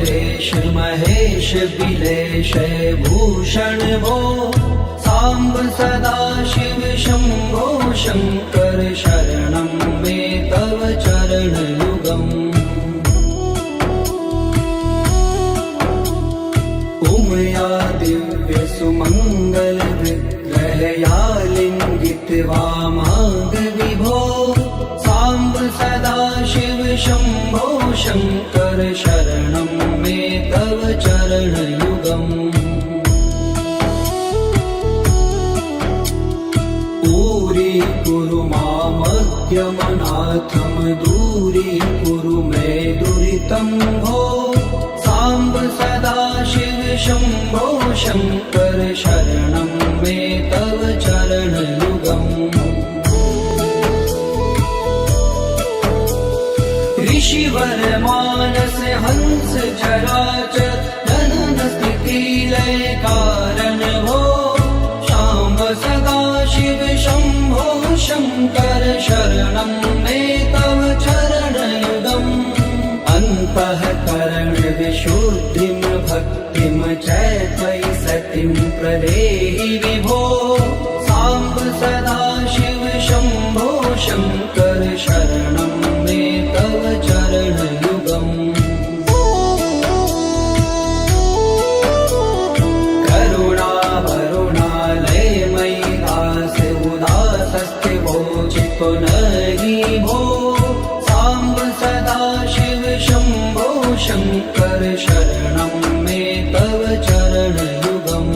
परेश महेश बिलेश भूषण भो सांब सदा शिव शंभो शंकर शरणं मे तव चरण युगम् उमया दिव्य सुमंगल विग्रहया लिंगित वामांग विभो सांब सदा शिव शंभो शंकर शरणं मे तव चरण युगम् पूरी कुरु मामद्यमनाथम दूरी कुरु मे दुरितं भो सांब सदा शिव शंभो शंकर शरणं मे तव चरण युगम् ऋषिवर मानस हंस चराचर जनन स्थिति लय कारण भो शाम्ब सदा शिव शंभो शंकर शरणं मे तव चरण युगम् अन्तःकरण विशुद्धिं भक्तिं च त्वयि सतिं प्रदेहि विभो सांब सदा शिव शंभो शंकर शरणं मे तव चरण युगम् करुणा वरुणालयमयि दास उदासस्थिवो चित्तो नहि भो सांब सदा शिव शंभो शंकर शरणं मे तव चरण युगम्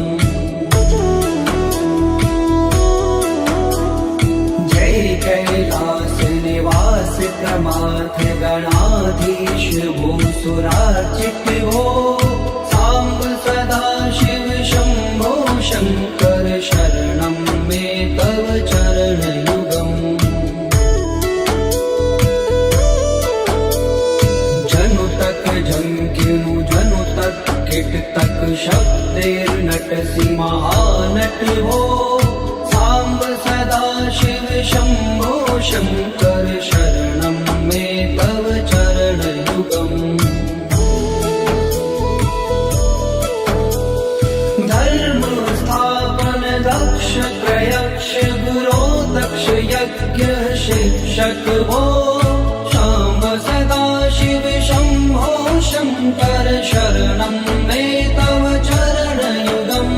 जय कैलास निवास प्रमाथ गणाधीश भूसुरार्चित भो सांब सदा शिव शंभो शंकर शरणं मे तव चरण युगम् जनु तक झंकिनु जनु तक किट तक शब्दैर्नटसि महानट भो सांब सदा शिव शंभो शंकर शरणं मे तव चरण युगम् धर्म स्थापन दक्ष प्रयक्ष गुरो दक्ष यज्ञ शिक्षक भो शाम्ब सदा शिव शंभो शंकर शरणं मे तव चरण युगम्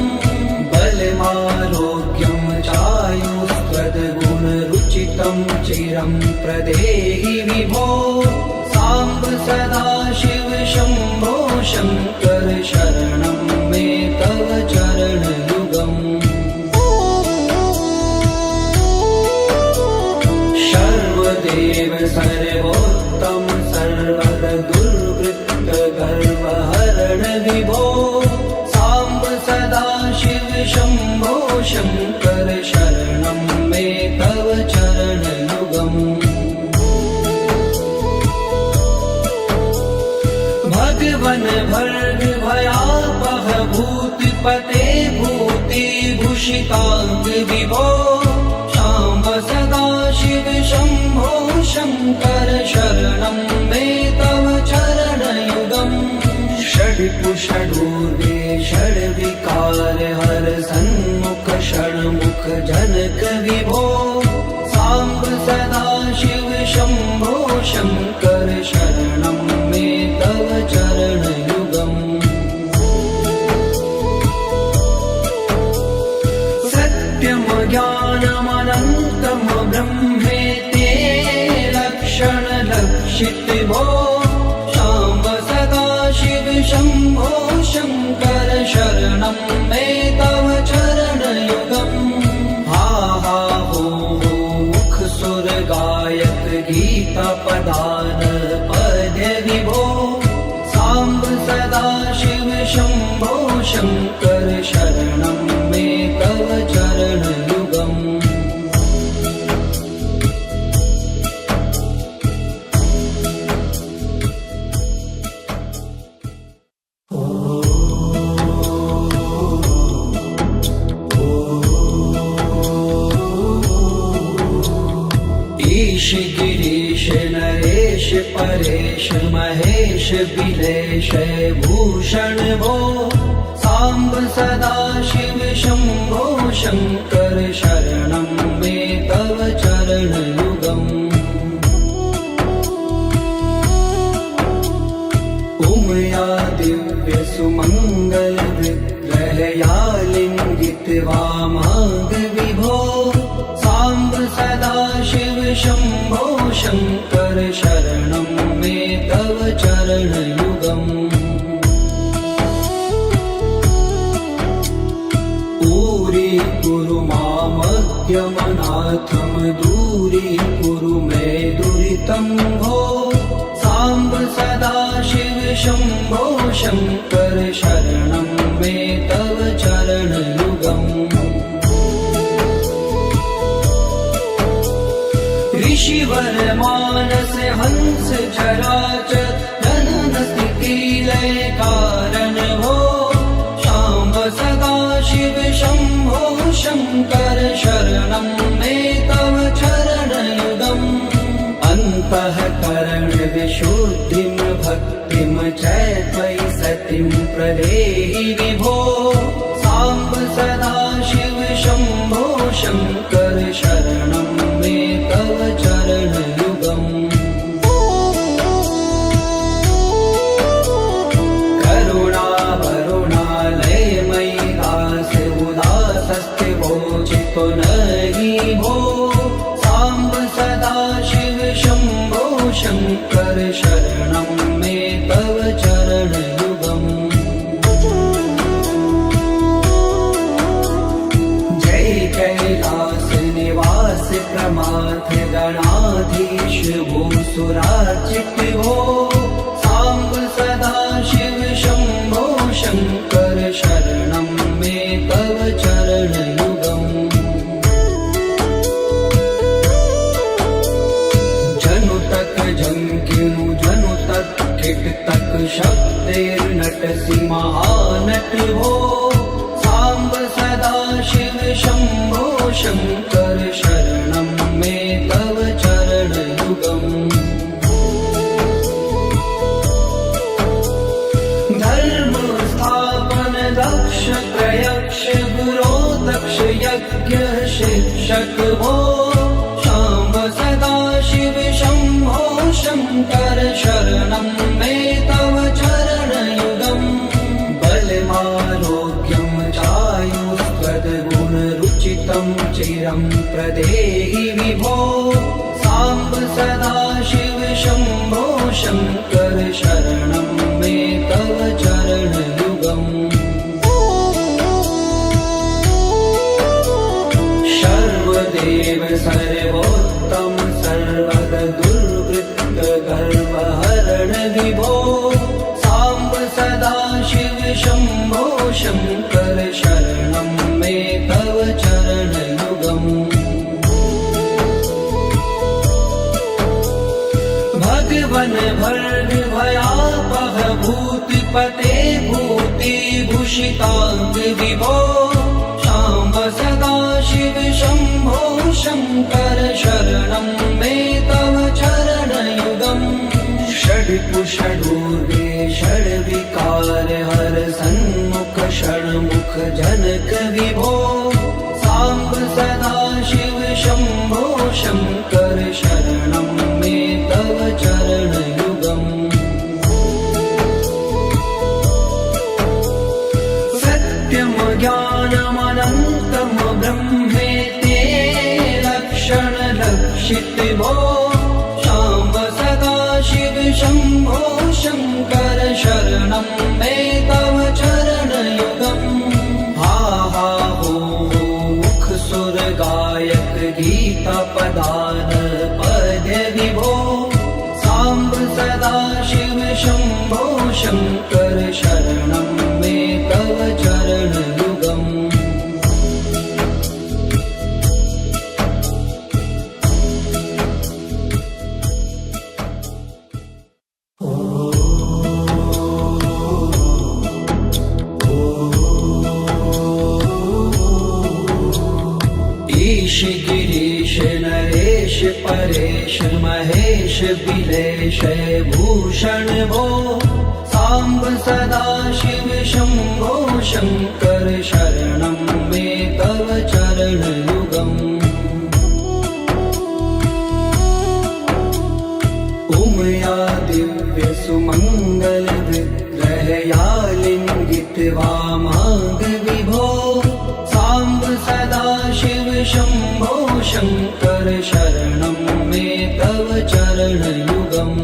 बलमारोग्यं चायुस्त्वद्गुण रुचितं चिरं प्रदेहि विभो सांब सदा शिव शंभो शंकर शरणं मे तव चरण युगम् सर्वदेव सर्वोत्तम सर्वद दुर्वृत्त गर्वहरण विभो सांब सदा शिव शंभो शंकर शरणं मे तव चरण युगम् भगवन भर्ग भयापह भूतिपते भूति भूषितांग विभो शाम्ब सदा शिव शंभो शंकर शरणं मे तव चरण युगम् षड्कुषडूर्वे षड्विकार हर सन्मुख षण्मुख जनक विभो सांब सदा शिव शंभो शंकर शरणं मे तव चरण युगम् सत्यं ज्ञानमनन्तं ब्रह्मेते लक्षण लक्षित भो शाम्ब सदा शिव शंभो शंकर शरणं मे तव चरण युगम् हा हा हो मुख सुर गायक गीता पदान पद्य विभो सांब सदा शिव शंभो शंकर शरणं मे तव चरण युगम् ईश गिरीश नरेश परेश महेश क्लेश विलेशय भूषण भो साम्ब सदा शिव शम्भो शङ्कर शरणं मे तव चरणयुगम् उमया दिव्य सुमङ्गल विग्रहया लिङ्गित वामांग विभो साम्ब सदा शिव शम्भो शङ्कर शरणं मे तव चरणयुगम् दूरीकुरु मामद्यमनाथं दूरीकुरु मे दुरितं भो साम्ब सदा शिव शम्भो शङ्कर शरणं मे तव चरणयुगम् ऋषिवर मानस हंस चराचर जनन स्थिति लय कारण भो शाम्ब सदा शिव शम्भो शङ्कर शरणं मे तव चरणयुगम् अन्तःकरण विशुद्धिं भक्तिं च त्वयि सतिं प्रदेहि विभो साम्ब सदा शिव शम्भो शङ्कर शरणं मे तव चरणयुगम् करुणावरुणालयमयि दास्य उदासस्थिवो चितो नहि भो साम्ब सदा शिव शम्भो शङ्कर शरणं मे तव चरणयुगम् जय कैलास निवास प्रमाथ गणाधीश भूसुरार्चित भो साम्ब सदा शिव शम्भो शङ्कर शरणं मे तव चरणयुगम् जनुतक झङ्किनु जनुतक किटतक शब्दैर्नटसि महानट भो साम्ब सदा शिव शम्भो शङ्कर शरणं मे तव चरणयुगम् धर्म स्थापन दक्ष त्रयक्ष गुरो दक्ष यज्ञ शिक्षक भो शाम्ब सदा शिव शम्भो शङ्कर शरणं मे तव चरणयुगम् बलमारोग्यं चायुस्त्वद्गुणरुचितं चिरं प्रदेहि विभो साम्ब सदा शिव शम्भो शङ्कर शरणं मे तव चरणयुगम् सर्वदेव सर्वोत्तम सर्वद दुर्वृत्त गर्वहरण विभो साम्ब सदा शिव शम्भो शङ्कर शरणं मे तव चरणयुगम् भगवन भर्ग भयापह भूतिपते भूतिभूषिताङ्ग विभो शाम्ब सदा शिव शम्भो शङ्कर शरणं मे तव चरणयुगम् षड्कुषडूर्गे षड्विकार हर सन्मुख षण्मुख जनक विभो साम्ब सदा शिव शम्भो शङ्कर शरणं मे तव चरणयुगम् सत्यं ज्ञानमनन्तं ब्रह्मेते लक्षणलक्षित भो शाम्ब सदा शिव शम्भो शङ्कर शरणं मे तव चरणयुगम् हा हा हो मुख सुर गायक गीता पदान पद्य विभो साम्ब सदा शिव शम्भो शङ्कर शरणं मे तव चरणयुगम् ईश गिरीश नरेश परेश महेश बिलेश भूषण भो सांब सदा शिव शंभो शंकर शरणं मे तव चरणयुगम् उमया दिव्य सुमंगल विग्रहया लिंगित वामांग विभो सांब सदा शिव शंभो शंकर शरणं मे तव चरणयुगम्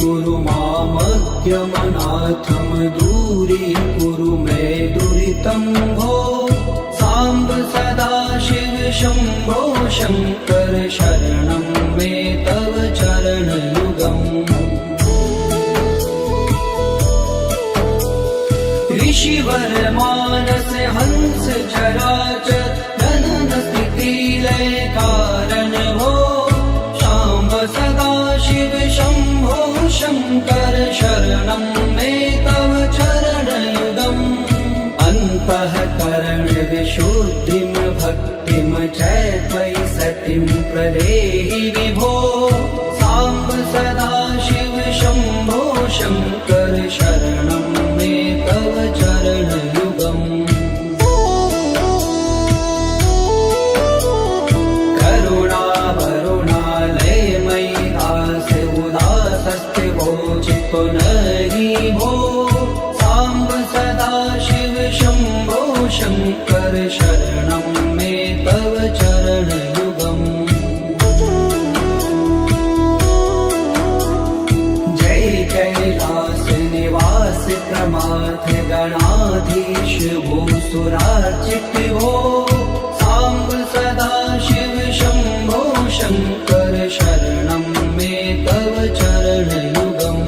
कुरु मामज्ञमनाथं दूरीकुरु मे दुरितं भो सांब सदा शिव शंभो शंकर शरणं मे तव चरणयुगम् ऋषिवर मानस हंस चराचर जनन स्थिति लय कारण भो सांब सदा शिव शंभो शंकर शरणं मे तव चरणयुगम् अन्तःकरण विशुद्धिं भक्तिं च त्वयि सतिं प्रदेहि विभो सांब सदा शिव शंभो शंकर शरणं मे तव चरणयुगम् पुनरि भो सांब सदा शिव शंभो शंकर शरणं मे तव चरणयुगम् जय कैलास निवास प्रमाथ गणाधीश भूसुरार्चित भो सांब सदा शिव शंभो शंकर शरणं मे तव चरणयुगम्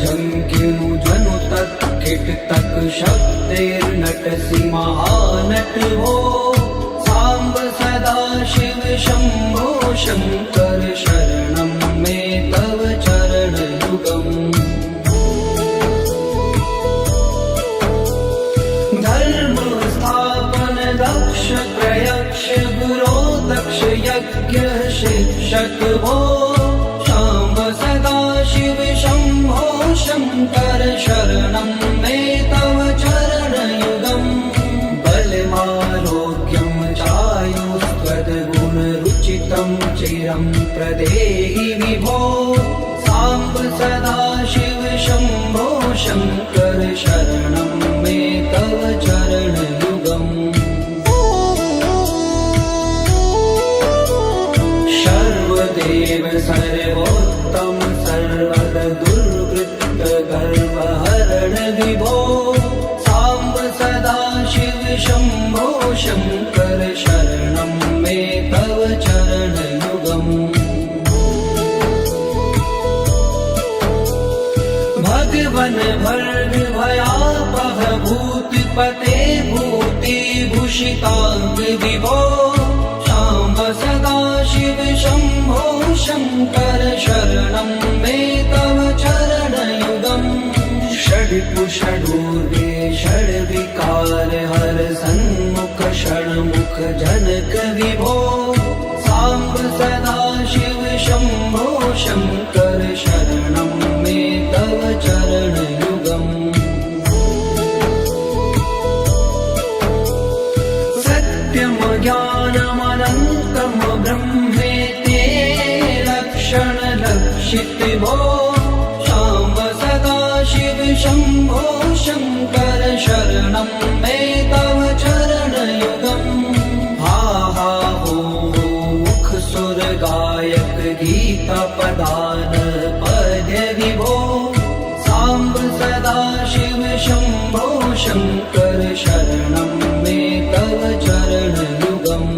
झंकिनु जनु तक किट तक शब्देर्नटसि महानट भो सांब सदा शिव शंभो शंकर शरणं मे तव चरणयुगम् धर्म स्थापन दक्ष प्रयक्ष गुरो दक्ष यज्ञ शिक्षक भो सांब सदा शिव शंभो शंकर शरणं मे तव चरणयुगम् बलमारोग्यं चायुस्त्वद्गुणरुचितं चिरं प्रदेहि विभो सांब सदा शिव शंभो शंकर शरणं मे तव चरणयुगम् सर्वदेव सर्वोत्तम सर्वद दुर्वृत्त गर्वहरण विभो सांब सदा शिव शंभो शंकर शरणं मे तव चरणयुगम् भगवन भर्ग भयापह भूतिपते भूतिभूषितांग विभो सांब सदा शिव शंभो शंकर शरणं मे तव चरणयुगम् षड्पुषडूर्वे षड्विकार हर सन्मुख षण्मुख जनक विभो सांब सदा शिव शंभो शंकर शरणं मे तव चरणयुगम् सत्यं ज्ञानमनन्तं ब्रह्मेति लक्षण लक्षित भो सांब सदा शिव शंभो शंकर शरणं मे तव चरणयुगम् हा हा हो मुख सुर गायक गीता पदान पद्य विभो सांब सदा शिव शंभो शंकर शरणं मे तव चरणयुगम्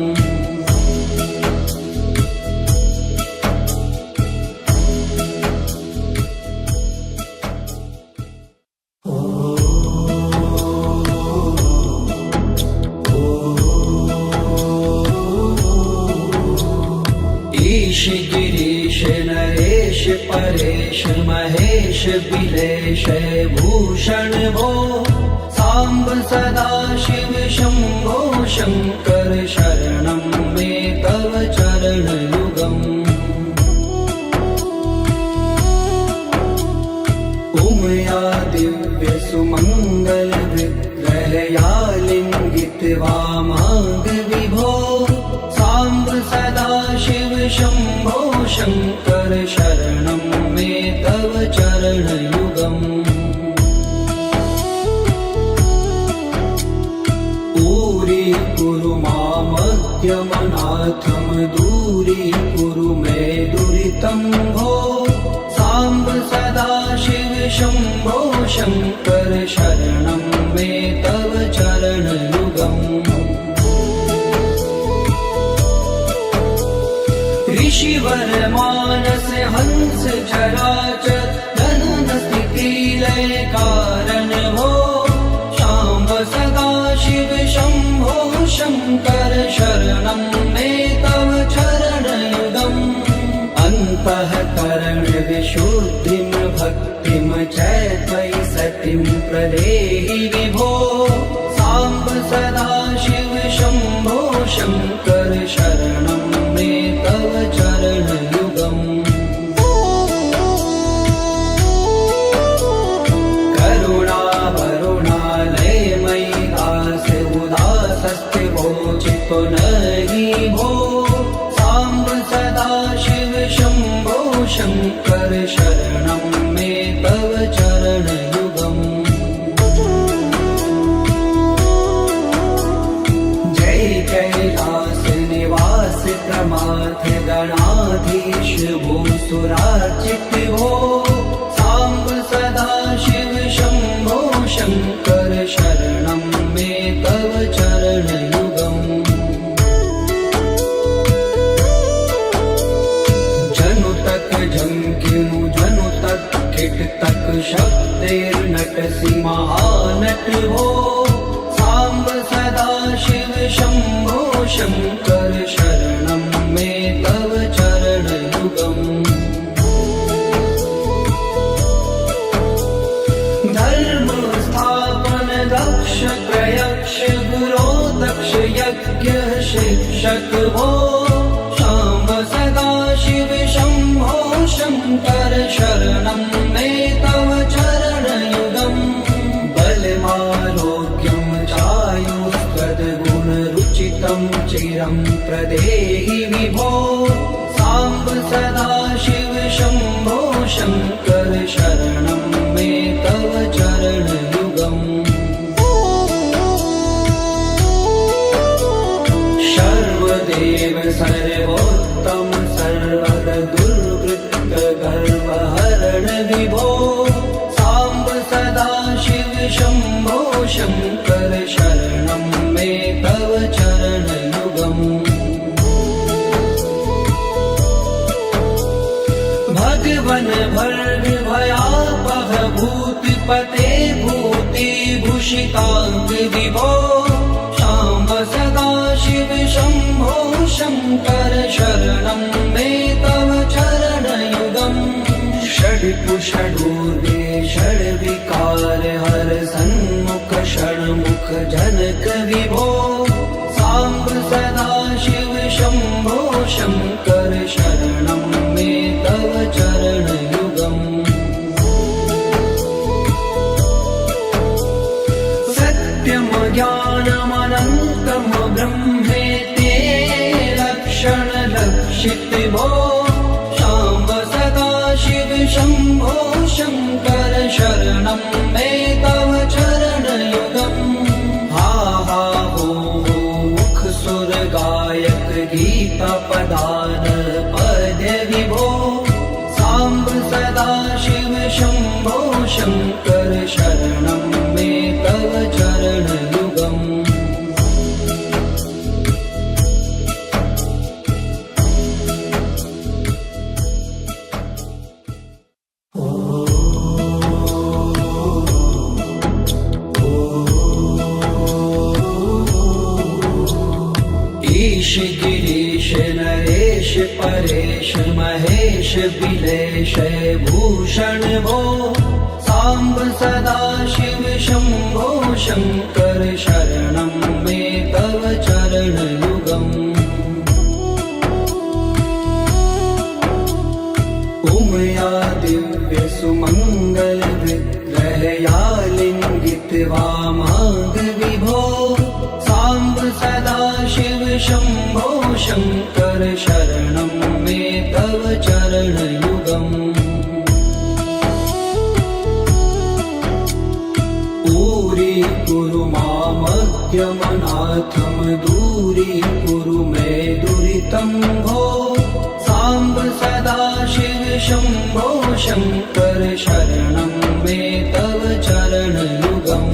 ईश गिरीश नरेश देश परेश महेश बिलेश भूषण भो सांब सदा शिव शंभो शंकर शरणं मे तव चरण युगम् उमया दिव्य सुमंगल विग्रहया लिंगित वामांग विभो सांब सदा शिव शंभो शंकर शरणं मे तव चरण युगम् कुरु मामद्यमनाथम दूरी कुरु मे दुरितं भो सांब सदा शिव शंभो शंकर शरणं मे तव चरण युगम् ऋषिवर मानस हंस चराचर जनन स्थिति लय कारण हो सांब सदा शिव शंभो शंकर शरणं मे तव चरण युगम् अन्तःकरण विशुद्धिं भक्तिं च त्वयि सतिं प्रदेहि विभो सांब सदा शिव शंभो शंकर शरणं मे तव चरण युगम् चितो नहि भो सांब सदा शिव शंभो शंकर शरणं मे तव चरण युगम् जय कैलास निवास प्रमाथ गणाधीश भूसुरार्चित भो सांब सदा शिव शंभो शंकर शरणं मे तव चरण युगम् जनु तक झंकिनु जनु तक खिट तक शब्देर्नट महानट हो सांब सदा शिव शंभो शंकर शरणं मे तव चरण युगम् धर्म स्थापन दक्ष प्रयक्ष गुरो दक्ष यज्ञ शिक्षक हो सांब सदा शिव शंभो शंकर शरणं मे तव चरण युगम् बलमारोग्यं चायुस्तद्गुण रुचितं चिरं प्रदेहि विभो सांब सदा शिव शंभो शंकर शरणं मे तव चरण युगम् सर्वदेव सर्वोत्तम सर्वद दुर्वृत्त गर्वहरण विभो सांब सदा शिव शंभो शंकर शरणं मे तव चरण युगम् भगवन भर्ग भयापह भूतिपते भूति भूषितांग विभो सांब सदा शिव शंभो शंकर शरणं मे तव चरण युगम् षड्पुषडूर्वे षड्विकार हर सन्मुख षण्मुख जनक विभो सांब सदा शिव शंभो शंकर शरणं मे तव चरण युगम् सत्यं ज्ञानमनन्तं ब्रह्मेते लक्षण लक्षित भो सांब सदा शिव शंभो शंकर शरणं मे तव चरण युगम् हा हा हो मुख सुर गायक गीता पदान पद्य विभो सांब सदा शिव शंभो शंकर शरणं मे तव चरण युगम् महेश बिलेश भूषण भो सांब सदा शिव शंभो शंकर शरणं मे तव चरण युगम् उमया दिव्य सुमंगल विग्रहया लिंगित वामांग विभो सांब सदा शिव शंभो शंकर शरणं मे तव चरण युगम् कुरु मामग्यमनाथम दूरी कुरु मे दुरितं भो सांब सदा शिव शंभो शंकर शरणं मे तव चरण युगम्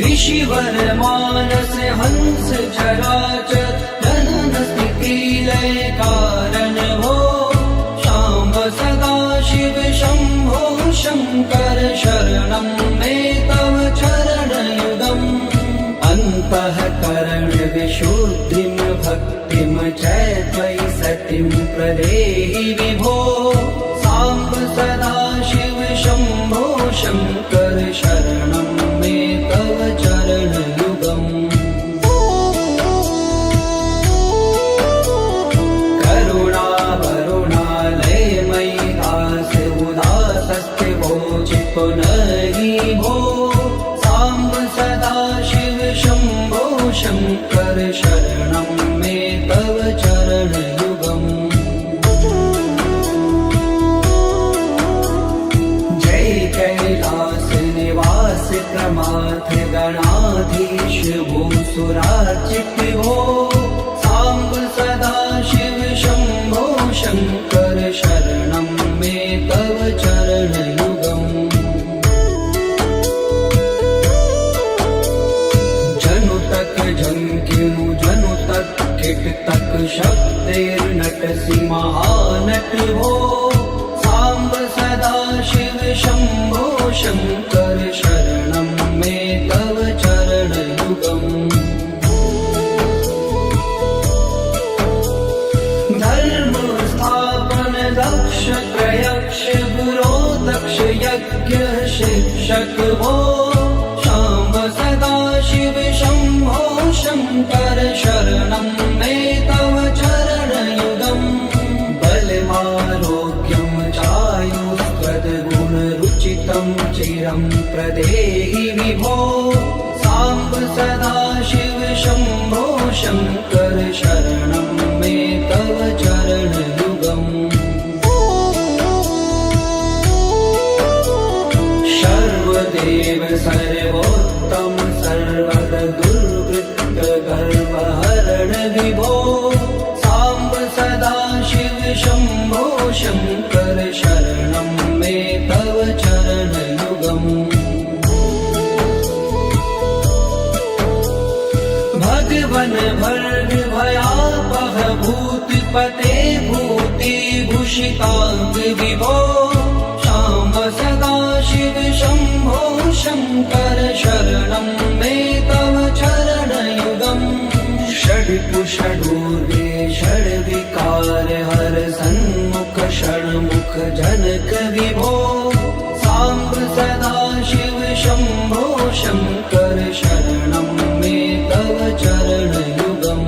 ऋषिवर मानस हंस चराचर जनन स्थिति लय कारण भो सांब सदा शिव शंभो शंकर शरणं मे तव चरण युगम् अन्तःकरण विशुद्धिं भक्तिं च त्वयि सतिं प्रदेहि विभो सांब सदा शिव शंभो शंकर शरणं मे तव चरण युगम् पुनरि भो सांब सदा शिव शंभो शंकर शरणं मे तव चरण युगम् जय कैलास निवास प्रमाथ गणाधीश भूसुरार्चित भो सांब सदा शिव शंभो शंकर शरणं मे तव चरण युगम् जनु तक किट तक शक्तिर्नटसि महानट भो सांब सदा शिव शंभो शंकर शरणं मे तव चरण युगम् धर्म स्थापन दक्ष त्रयक्ष गुरो दक्ष यज्ञ शिक्षक भो सांब सदा शिव शंभो शंकर शरणं मे तव चरण युगम् बलमारोग्यं चायुस्त्वद्गुणरुचितं चिरं प्रदेहि विभो सांब सदा शिव शंभो शंकर शरणं मे तव चरण युगम् सर्वदेव सर्वोत्तम सर्वद दुर्वृत्त गर्वहरण विभो सांब सदा शिव शंभो शंकर शरणं मे तव चरण युगम् भगवन भर्ग भयापह भूतिपते भूति भूषितांग विभो सांब सदा शिव शंभो शंकर शरणं मे तव चरण युगम् षड्कुषडूर्वे षड्विकार हर सन्मुख षण्मुख जनक विभो सांब सदा शिव शंभो शंकर शरणं मे तव चरण युगम्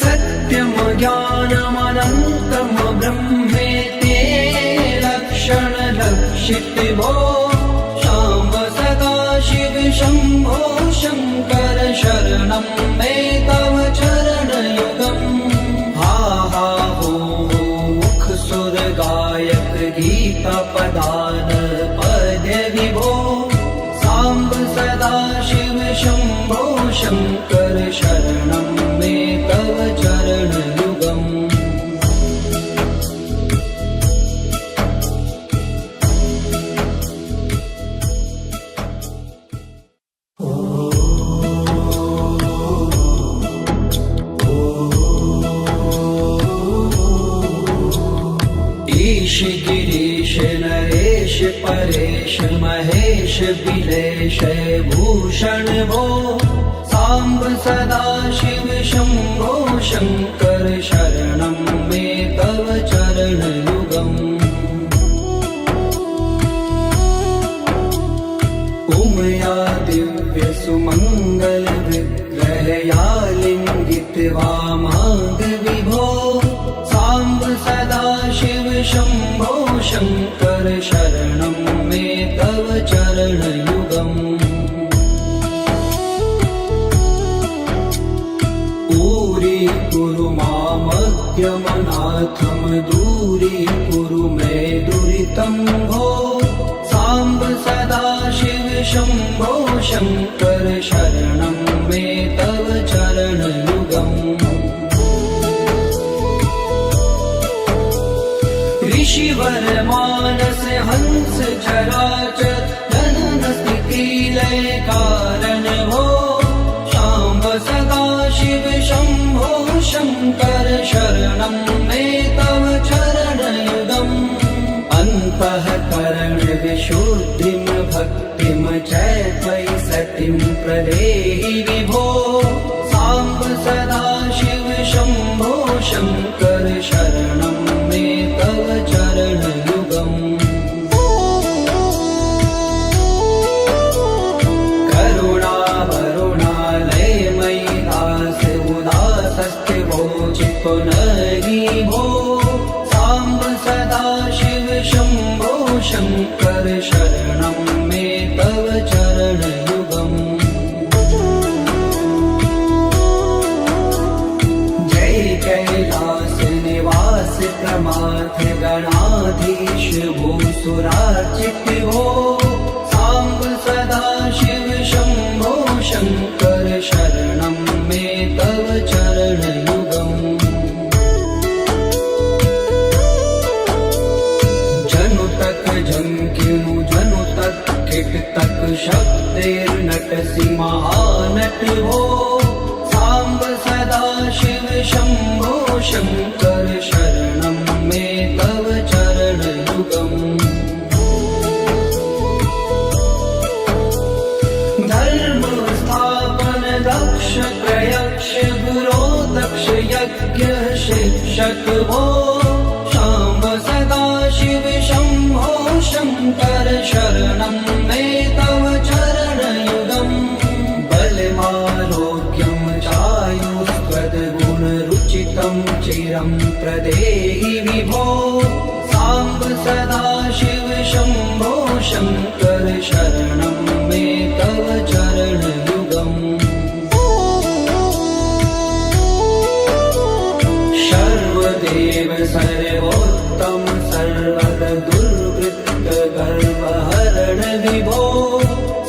सत्यं ज्ञानमनन्तं ब्रह्मेते लक्षण लक्षित भो सांब सदा शिव शंभो शंकर शरणं मे तव चरण युगम् हा हा हो मुख सुर गायक गीता पदान पद्य विभो सांब सदा शिव शंभो शंकर शरणं मे तव चरण युगम् ईश गिरीश नरेश परेश महेश बिलेश बिलेशय भूषण भो साम्ब सदाशिव शम्भो शङ्कर शरणं मे तव चरणयुगम् उमया दिव्य सुमङ्गल विग्रहया लिङ्गित्वा माग विभो साम्ब सदाशिव शम्भो शङ्कर शरणं मे तव चरणयुगम् दूरीकुरु मामज्ञमनाथं दूरीकुरु मे दुरितं भो साम्ब सदाशिव शम्भो शङ्कर शरणं मे तव चरणयुगम् ऋषिवर मानस हंस चराचर जनन स्थिति लय कारण भो शाम्ब सदाशिव शम्भो शङ्कर शरणं मे तव चरणयुगम् अन्तःकरण विशुद्धिं भक्तिं च त्वयि सतिं प्रदेहि विभो साम्ब सदाशिव शम्भो शङ्कर शरणं मे तव चरणयुगम् करुणावरुणालयमयि दास उदासस्थिवो चित्पुनरि भो साम्ब सदाशिव शम्भो शङ्कर शरणं मे तव चरणयुगम् जय कैलास निवास प्रमाथ गणाधीश भूसुरार्चित भो साम्ब सदाशिव शम्भो शङ्कर शरणं मे तव चरणयुगम् जनुतक जङ्किनु जनुतक किटतक शक्तिर्नटसि महानट भो साम्ब सदाशिव शम्भो शङ्कर शरणं मे तव चरणयुगम् धर्म स्थापन दक्ष प्रयक्ष गुरो दक्ष यज्ञ शिक्षक भो शाम्ब सदाशिव शम्भो शङ्कर शरणं मे तव चरणयुगम् बलमारोग्यं चायुस्त्वद्गुणरुचितं चिरं प्रदेहि विभो साम्ब सदाशिव शम्भो शङ्कर शरणं मे तव चरणयुगम् सर्वदेव सर्वोत्तम सर्वद दुर्वृत्त गर्वहरण विभो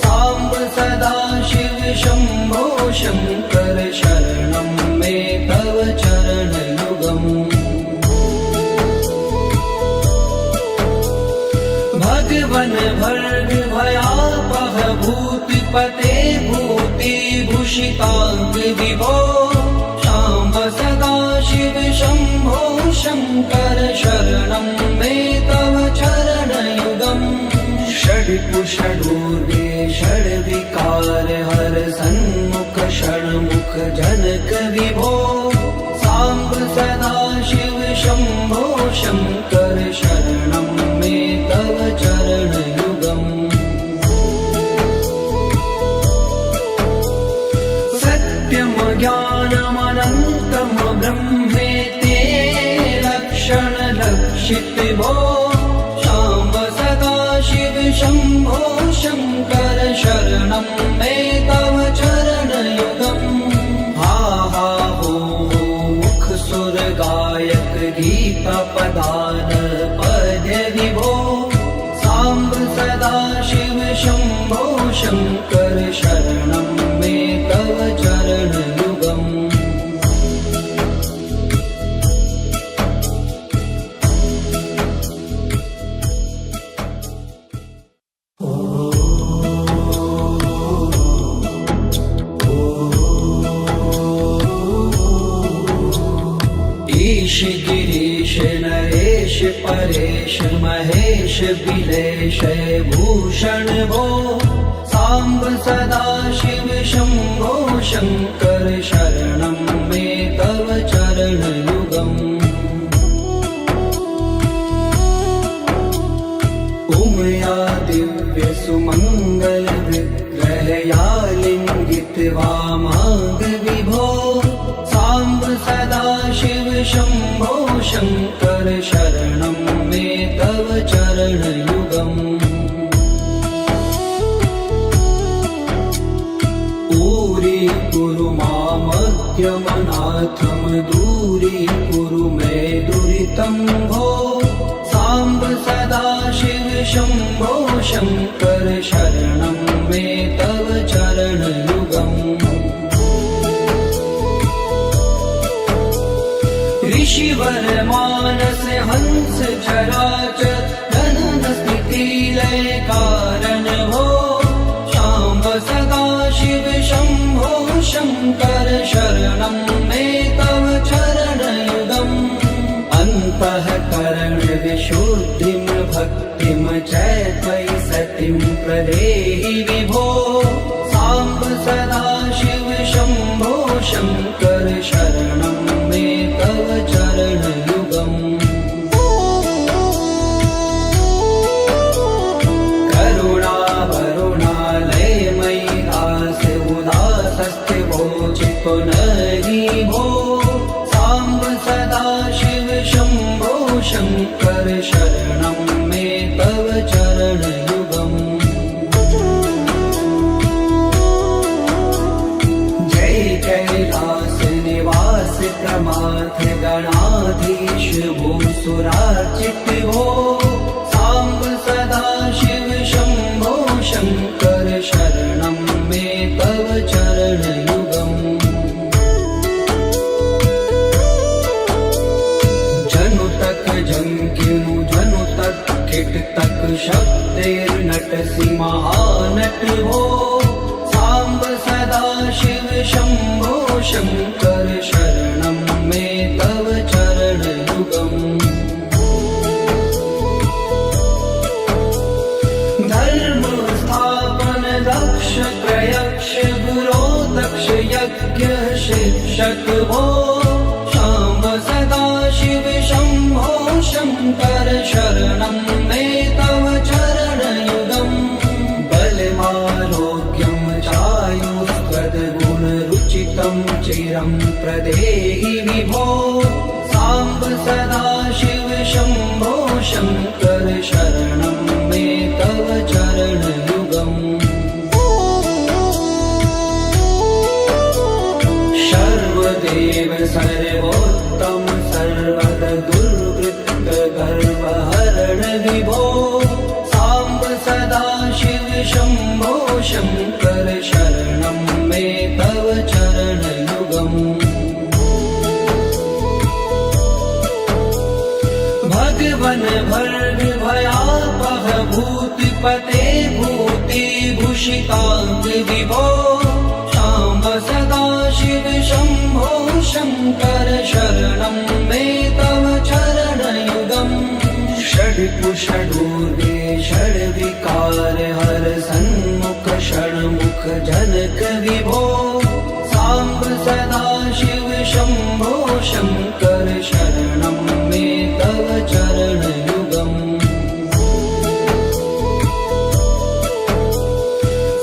साम्ब सदाशिव शम्भो शङ्कर शरणं मे तव चरणयुगम् भगवन भर्ग भयापह भूतिपते भूतिभूषिताङ्ग विभो शाम्ब सदाशिव शम्भो शङ्कर शरणं मे तव चरणयुगम् षड्पुषडूर्वे षड्विकार हर सन्मुख षण्मुख जनक विभो साम्ब सदाशिव शम्भो शङ्कर शरणं मे तव चरणयुगम् सत्यं ज्ञानमनन्तं ब्रह्मेते लक्षणलक्षित भो शाम्ब सदाशिव शम्भो शङ्कर शरणं मे तव चरणयुगम् हा हा हो मुख सुर गायक गीता पदान पद्य विभो साम्ब सदाशिव शम्भो शङ्कर शरणं मे तव चरणयुगम् ईश गिरीश नरेश परेश महेश बिलेश भूषण भो साम्ब सदा शिव शम्भो शङ्कर शरणं मे तव चरणयुगम् उमया दिव्यसुमङ्गलविग्रहया लिङ्गितवामाङ्गविभो साम्ब सदा शिव शम्भो शङ्कर शरणं मे तव चरणयुगम् दूरी मामज्ञमनाथं दूरीकुरु मे दुरितं भो साम्ब सदा शिव शम्भो शङ्कर शरणं मे तव चरणयुगम् ऋषिवर मानस हंस चराचर जनन स्थिति लय कारण भो शाम्ब सदा शिव शम्भो शङ्कर शरणं मे तव चरणयुगम् अन्तःकरण विशुद्धिं भक्तिं च त्वयि सतिं प्रदेहि विभो साम्ब सदा शिव शम्भो शङ्कर शरणं मे तव चरणयुगम् नरि भो साम्ब सदा शिव शम्भो शङ्कर शरणं मे तव चरणयुगम् जय कैलास निवास प्रमाथ गणाधीश भूसुरार्चित भो साम्ब सदा शिव शम्भो शङ्कर शरणं मे तव चरणयुगम् जनु तक किट तक शक्तिर्नटसि महानट भो साम्ब सदा शिव शम्भो शङ्कर शरणं मे तव चरणयुगम् धर्म स्थापन दक्ष प्रयक्ष गुरो दक्ष यज्ञ शिक्षक भो शाम्ब सदा शिव शम्भो शङ्कर शरणं मे तव चरणयुगम् बलमारोग्यं चायुस्त्वद्गुणरुचितं चिरं प्रदेहि विभो साम्ब सदा शिव शम्भो शङ्कर शरणं मे तव चरणयुगम् सर्वदेव सर्वोत्तम सर्वद दुर्वृत्त गर्वहरण विभो साम्ब सदा शिव शम्भो शङ्कर शरणं मे तव चरणयुगम् भगवन् भर्ग भयापह भूतिपते भूतिभूषिताङ्ग विभो साम्ब सदा शिव शम्भो शङ्कर शरणं मे तव चरणयुगम् षड्पुषडूर्वे षड्विकार हर सन्मुख षण्मुख जनक विभो साम्ब सदा शिव शम्भो शङ्कर शरणं मे तव चरणयुगम्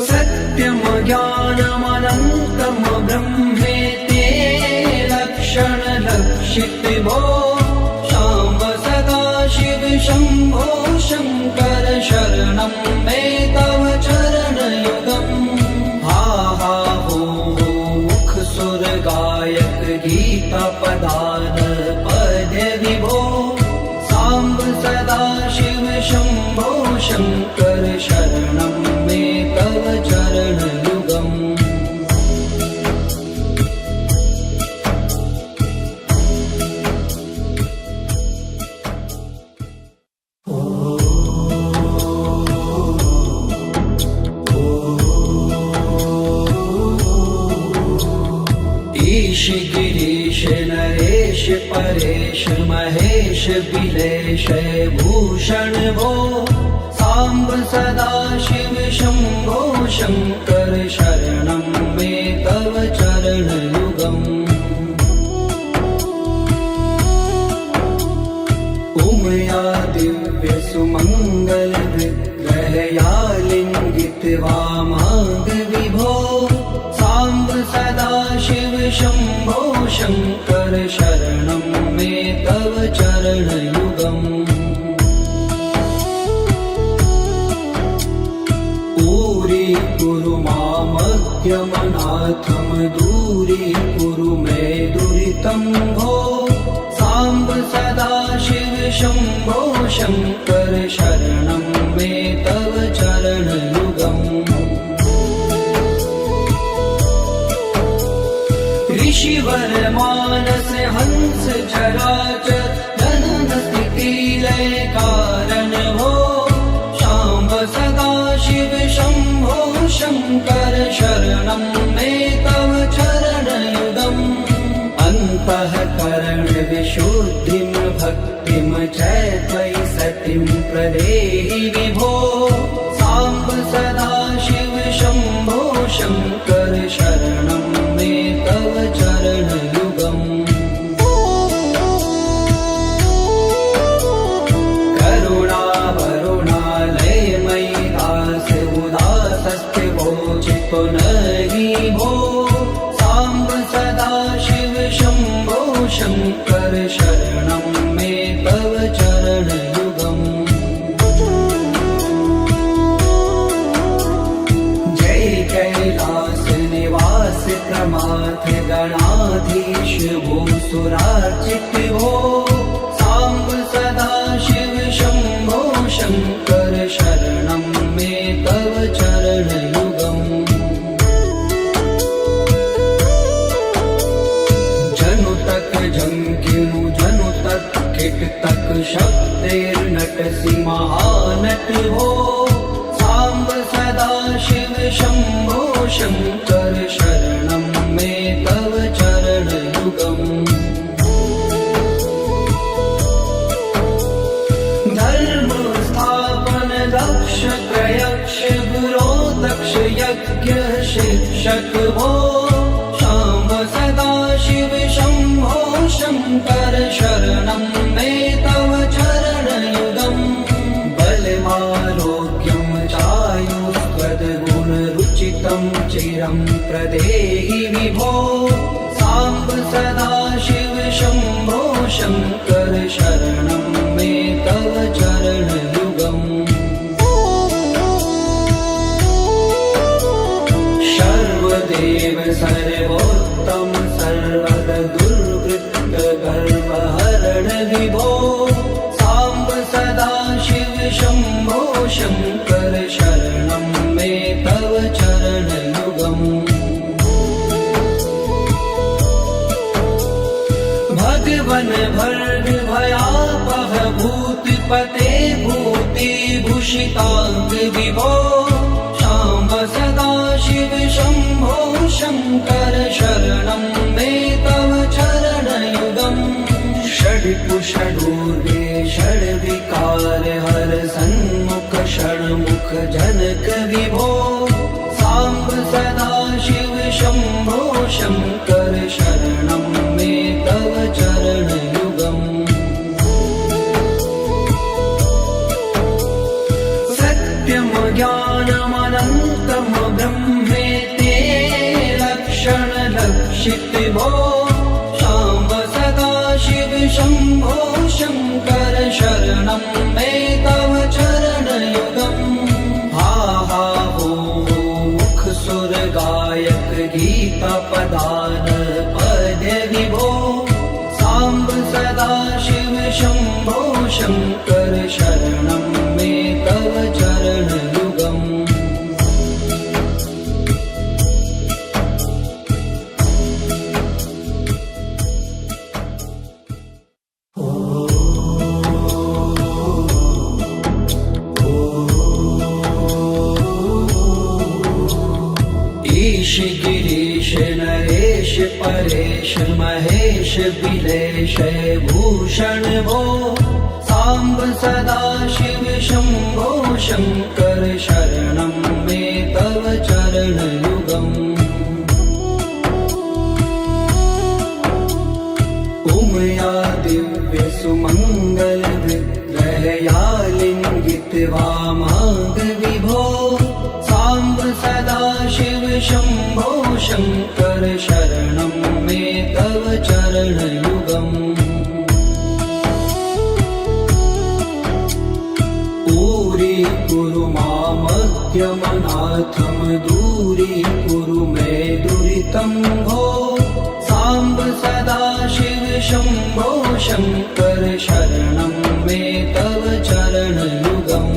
सत्यं ज्ञानमनन्तं ब्रह्मेति लक्षण लक्षित भो शाम्ब सदा शिव शम्भो शङ्कर शरणं मे तव चरणयुगम् हा हा हो मुख सुर गायक गीता पदान पद्य विभो साम्ब सदा शिव शम्भो शङ्कर शरणं मे तव चरणयुगम् ईश गिरीश नरेश परेश महेश बिलेश भूषण भो साम्ब सदा शिव शम्भो शङ्कर शरणं मे तव चरणयुगम् उमया दिव्यसुमङ्गलविग्रहया लिङ्गितवामाङ्ग विभो साम्ब सदाशिव शम्भो शङ्कर शरणं मे तव चरणयुगम् दूरी मामज्ञमनाथम दूरी कुरु मे दुरितं भो साम्ब सदाशिव शम्भो शङ्कर शरणं मे तव चरणयुगम् ऋषिवर मानस हंस चराचर जनन स्थिति लय कारण भो शाम्ब सदाशिव शम्भो शङ्कर शरणं मे तव चरणयुगम् अन्तःकरण विशुद्धिं भक्तिं च त्वयि सतिं प्रदेहि विभो साम्ब सदाशिव शम्भो शङ्कर शरणं मे तव चरणयुगम् पुनरि भो साम्ब सदाशिव शम्भो शङ्कर शरणं मे तव चरणयुगम् जय कैलास निवास प्रमाथ गणाधीश भूसुरार्चित भो साम्ब सदाशिव शम्भो शङ्कर शरणं मे तव चरणयुगम् जंकिनु जनु तक किट तक शक्तिर्नटसि महानट हो साम्ब सदाशिव शम्भो शङ्कर शरणं मे तव चरणयुगम् धर्म स्थापन दक्ष प्रयक्ष गुरो दक्ष यज्ञ शिक्षक हो शाम्ब सदाशिव शम्भो शङ्कर शरणं मे तव चरणयुगम् बलमारोग्यं चायुस्त्वद्गुणरुचितं चिरं प्रदेहि विभो साम्ब सदाशिव शम्भो शङ्कर शरणं मे तव चरणयुगम् सर्वदेव सर्वोत्तम सर्वद दुर्वृत्त गर्वहरण विभो साम्ब सदाशिव शम्भो शङ्कर शरणं मे तव चरणयुगम् भगवन भर्ग भयापह भूतिपते भूतिभूषिताङ्ग विभो साम्ब सदाशिव शम्भो शङ्कर शरणं मे तव चरणयुगम् षड्कुषडूर्वे षड्विकार हर सन्मुख षण्मुख जनक विभो साम्ब सदाशिव शम्भो शङ्कर शरणं मे तव चरणयुगम् सत्यं ज्ञानमनन्तं ब्रह्मेते लक्षणलक्षित भो साम्ब सदाशिव शम्भो शङ्कर शरणं मे तव चरणयुगम् हा हा हो मुख सुर गायक गीता पदान पद्य विभो साम्ब सदाशिव शम्भो शङ्कर शरणं मे तव चरणयुगम् ईश गिरीश नरेश परेश महेश बिलेश भूषण भो साम्ब सदाशिव शम्भो शङ्कर शरणं मे तव शम्भो शङ्कर शरणं मे तव चरणयुगम् दूरीकुरु मामद्यमनाथं दूरीकुरु मे दुरितं भो साम्ब सदा शिव शम्भो शङ्कर शरणं मे तव चरणयुगम्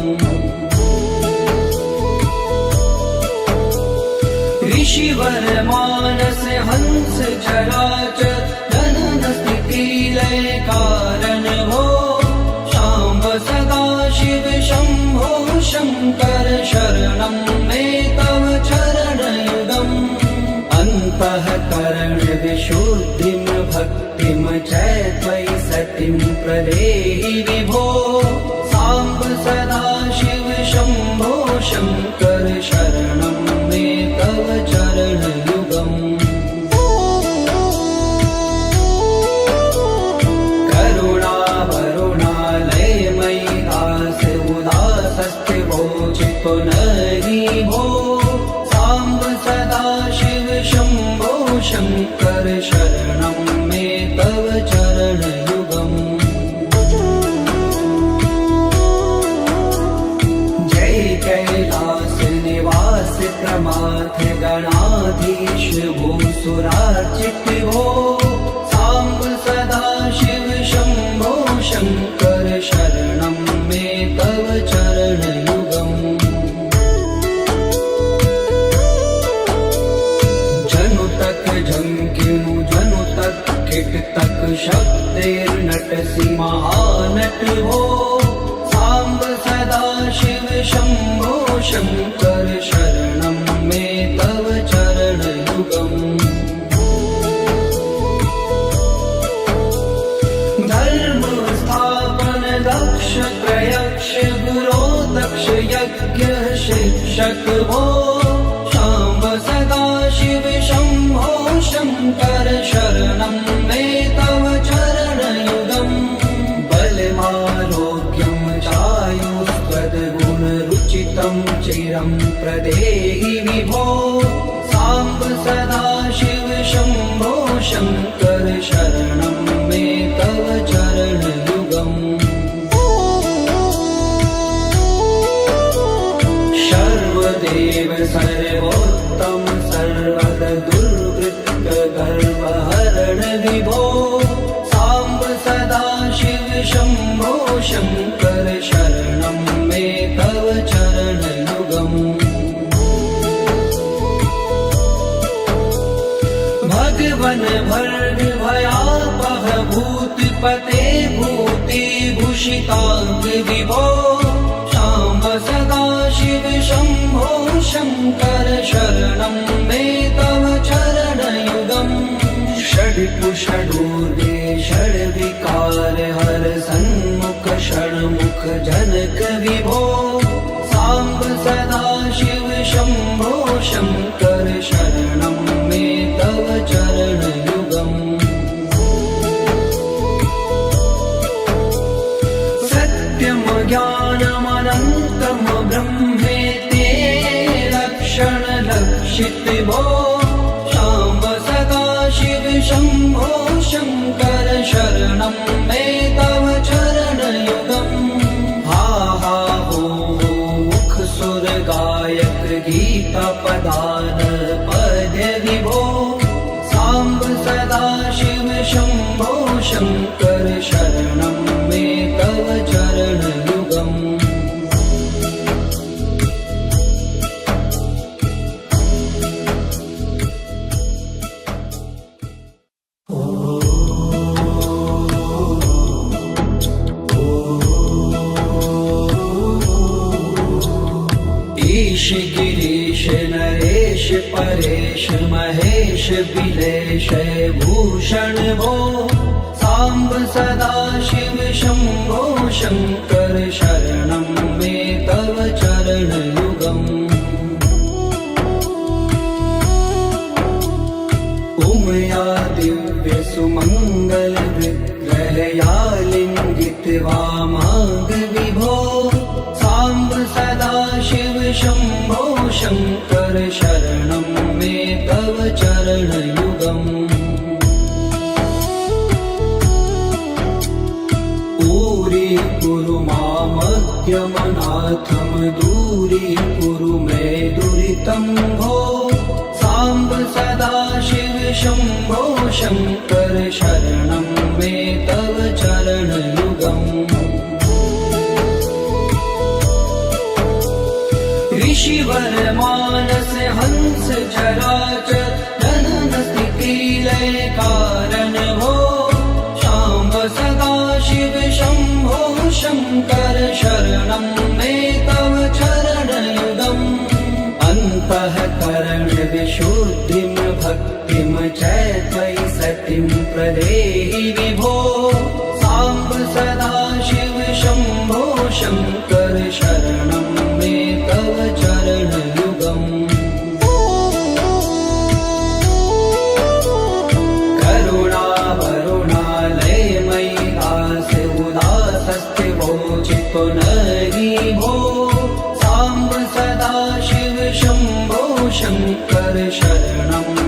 ऋषिवर मानस हंस चराचर जनन स्थिति लय कारण भो शाम्ब सदा शिव शम्भो शङ्कर शरणं मे तव चरणयुगम् अन्तःकरण विशुद्धिं भक्तिं च त्वयि सतिं प्रदेहि विभो साम्ब सदा शिव शम्भो शङ्कर शरणं मे तव चरणयुगम् करुणावरुणालयमयि दास उदासस्थिवो चित्तो नरि भो साम्ब सदा शिव शम्भो शङ्कर शरणं मे तव चरणयुगम् जय कैलास निवास प्रमाथ गणाधीश भूसुरार्चित भो साम्ब सदा शिव शम्भो शङ्कर शरणं मे तव चरणयुगम् जनु तक झंकिनु जनु तक किट तक शब्देर्नटसि महानट भो साम्ब सदा शिव शम्भो शङ्कर शरणं मे तव चरणयुगम् धर्म स्थापन दक्ष प्रयक्ष गुरो दक्ष यज्ञ शिक्षक भो शाम्ब सदा शिव शम्भो शङ्कर शरणं मे तव चरणयुगम् बलमारोग्यं चायुस्त्वद्गुणरुचितं चिरं प्रदेहि विभो साम्ब सदा शिव शम्भो शङ्कर शरणं मे तव चरणयुगम् सर्वदेव सर्वोत्तम सर्वद दुर्वृत्त गर्वहरण विभो साम्ब सदा शिव शम्भो शङ्कर शरणं मे तव चरणयुगम् भगवन भर्ग भयापह भूतपते भूतिभूषिताङ्ग विभो शाम्ब सदा शिव शम्भो शङ्कर शरणं मे तव चरणयुगम् षड्कुषडूर्गे षड्विकार हर सन्मुख षण्मुख जनक विभो साम्ब सदा शिव शम्भो शङ्कर शरणं मे तव चरणयुगम् सत्यं ज्ञानमनन्तं ब्रह्मेति लक्षणलक्षित भो शाम्ब सदा शिव शम्भो शङ्कर शरणं मे तव चरणयुगम् हा हा हो मुख सुर गायक गीता पदान पद्य विभो साम्ब सदा शिव शम्भो शङ्कर शरणं मे तव चरणयुगम् ईश गिरीश नरेश परेश महेश बिलेश भूषण भो साम्ब सदा शिव शम्भो शङ्कर शरणं मे तव चरणयुगम् उमया दिव्य सुमङ्गल विग्रहया लिङ्गित वामाङ्ग विभो साम्ब सदा शिव शम्भो शङ्कर शरणं मे तव चरणयुगम् दूरीकुरु मामज्ञमनाथं दूरीकुरु मे दुरितं भो साम्ब सदा शिव शम्भो शङ्कर शरणं मे तव चरणयुगम् ऋषिवर मानस हंस चराचर जनन स्थिति लय कारण भो शाम्ब सदा शिव शम्भो शङ्कर शरणं मे तव चरणयुगम् अन्तःकरण विशुद्धिं भक्तिं च त्वयि सतिं प्रदेहि विभो साम्ब सदा शिव शम्भो शङ्कर शरणं मे तव चरणयुगम् करुणावरुणालयमयि दास्य उदासस्ते वोचितो नहि भो साम्ब सदा शिव शम्भो शङ्कर शरणं